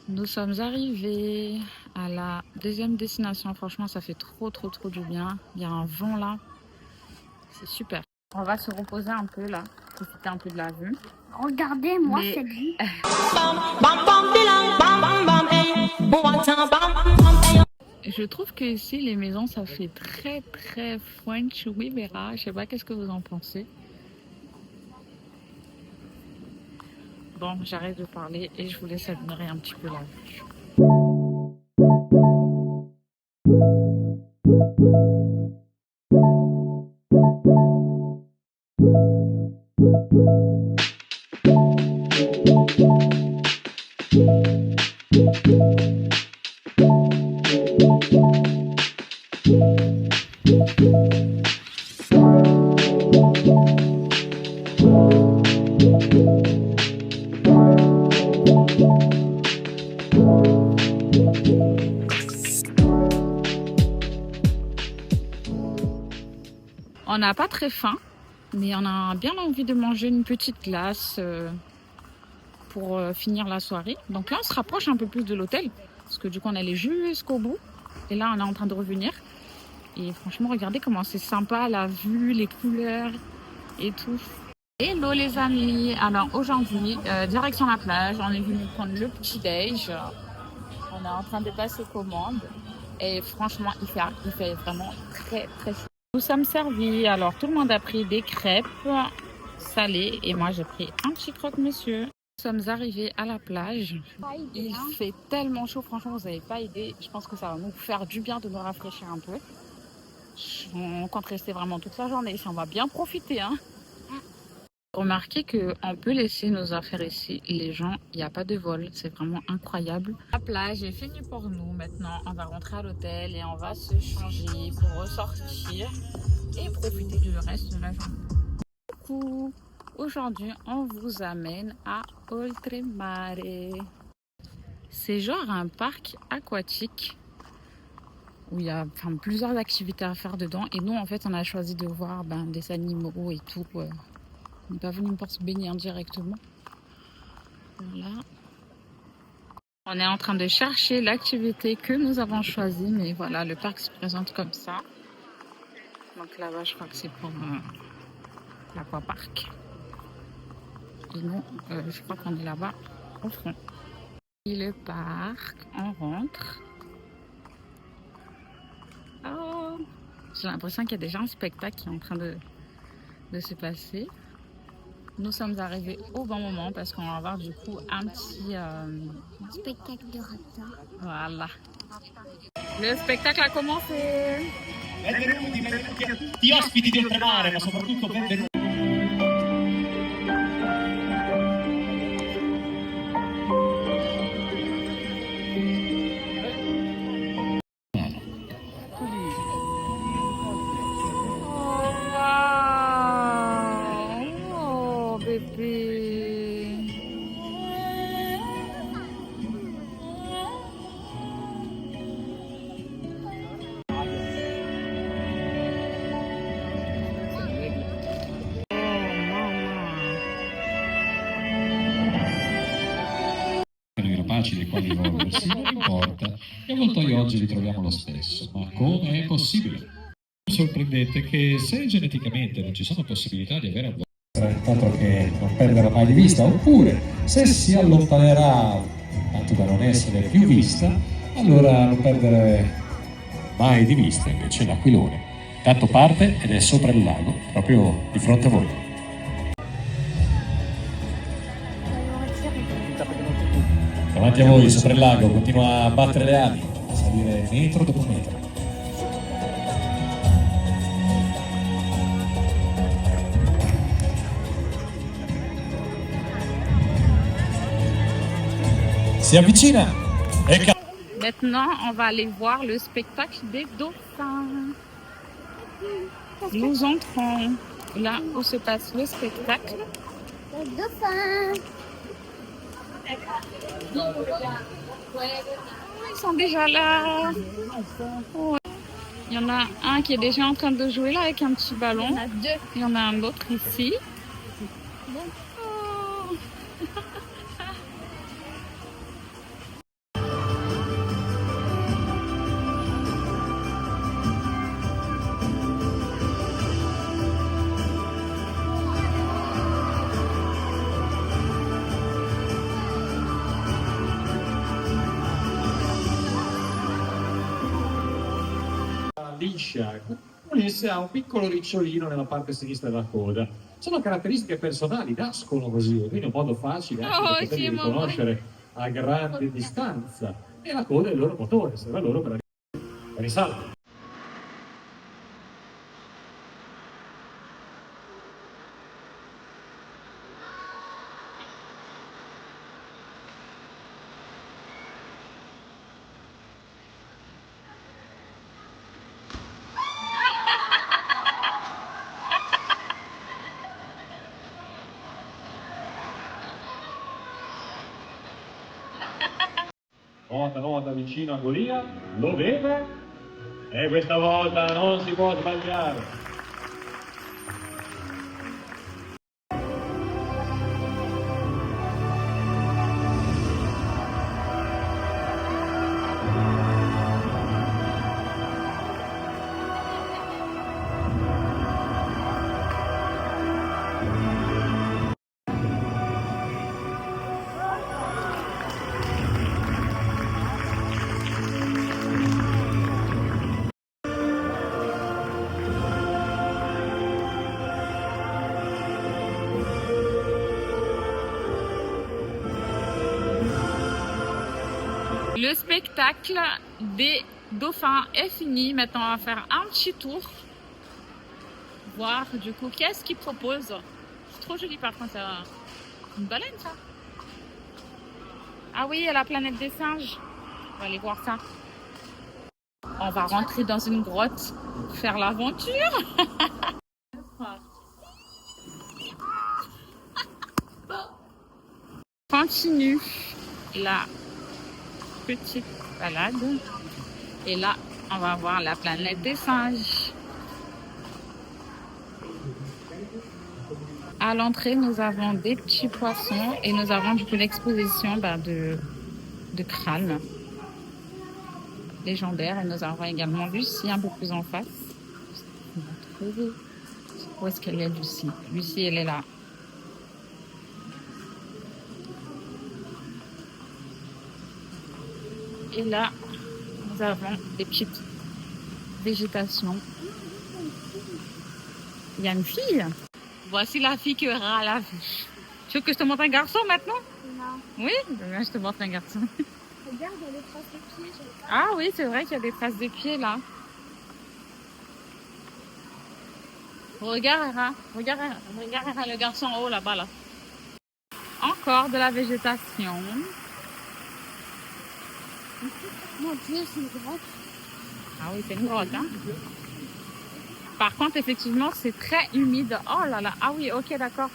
Nous sommes arrivés à la deuxième destination. Franchement, ça fait trop du bien. Il y a un vent là. C'est super. On va se reposer un peu là, profiter un peu de la vue. Regardez-moi cette vue. Je trouve que ici, les maisons, ça fait très French Riviera. Je sais pas qu'est-ce que vous en pensez. Bon, j'arrête de parler et je vous laisse admirer un petit peu la vue. On n'a pas très faim, mais on a bien envie de manger une petite glace pour finir la soirée. Donc là, on se rapproche un peu plus de l'hôtel, parce que du coup, on allait jusqu'au bout. Et là, on est en train de revenir. Et franchement, regardez comment c'est sympa, la vue, les couleurs et tout. Hello les amis. Alors aujourd'hui, direction la plage. On est venu prendre le petit déj. On est en train de passer commande. Et franchement, il fait vraiment très chaud. Nous sommes servis. Alors tout le monde a pris des crêpes salées. Et moi, j'ai pris un petit croque-monsieur. Nous sommes arrivés à la plage. Il fait tellement chaud. Franchement, vous n'avez pas idée. Je pense que ça va nous faire du bien de nous rafraîchir un peu. On compte rester vraiment toute la journée ici. On va bien profiter, hein. Remarquez qu'on peut laisser nos affaires ici. Les gens, il n'y a pas de vol. C'est vraiment incroyable. La plage est finie pour nous. Maintenant, on va rentrer à l'hôtel et on va se changer pour ressortir et profiter du reste de la journée. Coucou! Aujourd'hui, on vous amène à Oltremare. C'est genre un parc aquatique où il y a plusieurs activités à faire dedans. Et nous, en fait, on a choisi de voir des animaux et tout. On n'est pas venu pour se baigner directement. Voilà. On est en train de chercher l'activité que nous avons choisie. Mais voilà, le parc se présente comme ça. Donc là-bas, je crois que c'est pour l'aquapark. Et nous, je crois qu'on est là-bas au fond. Et le parc, on rentre. Oh, j'ai l'impression qu'il y a déjà un spectacle qui est en train de se passer. Nous sommes arrivés au bon moment parce qu'on va avoir du coup un petit spectacle de ratons. Voilà. Le spectacle a commencé. Benvenuti a tutti gli ospiti di Oltremare, ma soprattutto benvenuti. Oh, bébé. Capaci dei quali evolversi, non importa, e avvoltoi oggi li troviamo lo stesso. Ma come è possibile? Sorprendente che se geneticamente non ci sono possibilità di avere altro che non perderla mai di vista, oppure se si allontanerà tanto da non essere più vista, allora non perdere mai di vista invece l'aquilone. Tanto parte ed è sopra il lago, proprio di fronte a voi. Davanti a voi, sopra il lago, continua a battere le ali, a salire metro dopo metro. Si avvicina e Maintenant, on va aller voir le spectacle des dauphins. Nous entrons là où se passe le spectacle. Les dauphins. Ils sont déjà là. Ouais. Il y en a un qui est déjà en train de jouer là avec un petit ballon. Il y en a deux. Il y en a un autre ici. liscia, Ulisse ha un piccolo ricciolino nella parte sinistra della coda. Sono caratteristiche personali, nascono così, quindi è un modo facile anche per poterli riconoscere a grande distanza. E la coda è il loro motore, serve a loro per arrivare ai salti. Nota vicino a Golia, lo vede e questa volta non si può sbagliare. Le spectacle des dauphins est fini. Maintenant, on va faire un petit tour. Voir du coup qu'est-ce qu'ils proposent. C'est trop joli par contre, ça. Une baleine ça. Ah oui, et la planète des singes. On va aller voir ça. On va rentrer dans une grotte, faire l'aventure. Continue la petite balade. Et là, on va voir la planète des singes. À l'entrée, nous avons des petits poissons et nous avons du coup l'exposition de crânes légendaires. Et nous avons également Lucie un peu plus en face. Où est-ce qu'elle est, Lucie? Lucie, elle est là. Et là, nous avons des petites végétations. Il y a une fille. Voici la fille que Ral a vue. Tu veux que je te montre un garçon maintenant? Non. Oui, je te montre un garçon. Regarde, il y a des traces de pieds. Ah oui, c'est vrai qu'il y a des traces de pieds là. Regarde, Hera. Regarde, Hera, le garçon en haut là-bas là. Encore de la végétation. Mon Dieu, c'est une grotte. Ah oui, c'est une grotte, hein. Par contre, effectivement, c'est très humide. Oh là là, ah oui, ok, d'accord.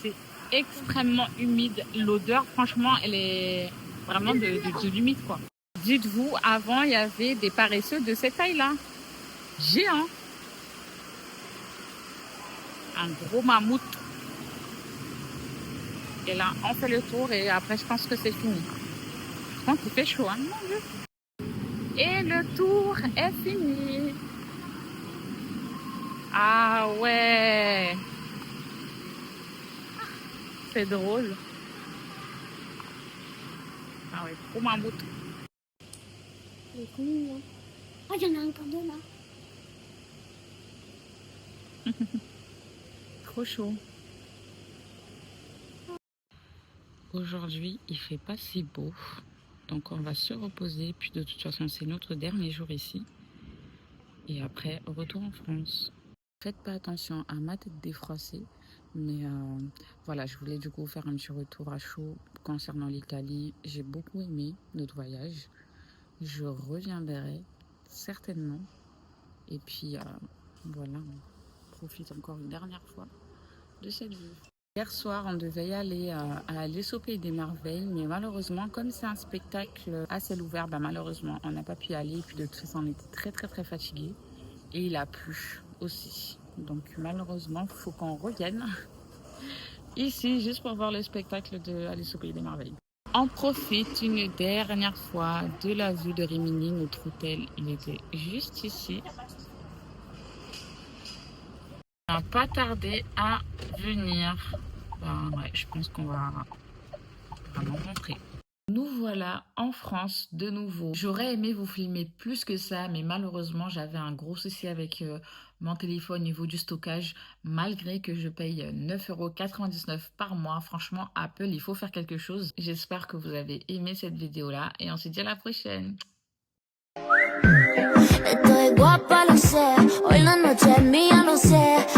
C'est extrêmement humide. L'odeur, franchement, elle est vraiment de l'humide, quoi. Dites-vous, avant, il y avait des paresseux de cette taille-là. Géant. Un gros mammouth. Et là, on fait le tour et après, je pense que c'est fini. Je pense qu'il fait chaud, hein, mon Dieu. Et le tour est fini. Ah ouais. C'est drôle. Ah ouais, trop mammouth. Il est mignon. Oh, il y en a encore deux là. Trop chaud. Aujourd'hui, il fait pas si beau. Donc on va se reposer. Puis de toute façon, c'est notre dernier jour ici. Et après, retour en France. Faites pas attention à ma tête défroissée. Mais voilà, je voulais du coup faire un petit retour à chaud concernant l'Italie. J'ai beaucoup aimé notre voyage. Je reviendrai certainement. Et puis voilà, on profite encore une dernière fois de cette vue. Hier soir, on devait y aller à l'Esso Pays des Merveilles, mais malheureusement, comme c'est un spectacle à ciel ouvert, malheureusement, on n'a pas pu y aller. Et puis de toute façon, on était très fatigués. Et il a plu aussi. Donc malheureusement, il faut qu'on revienne ici juste pour voir le spectacle de Alice au Pays des Merveilles. On profite une dernière fois de la vue de Rimini. Notre hôtel, il était juste ici. On n'a pas tardé à venir. Ouais, je pense qu'on va vraiment rentrer. Nous voilà en France de nouveau. J'aurais aimé vous filmer plus que ça, mais malheureusement, j'avais un gros souci avec mon téléphone au niveau du stockage, malgré que je paye 9,99 € par mois. Franchement, Apple, il faut faire quelque chose. J'espère que vous avez aimé cette vidéo-là et on se dit à la prochaine. Estoy guapa, lo sé. Hoy la noche es mía, lo sé.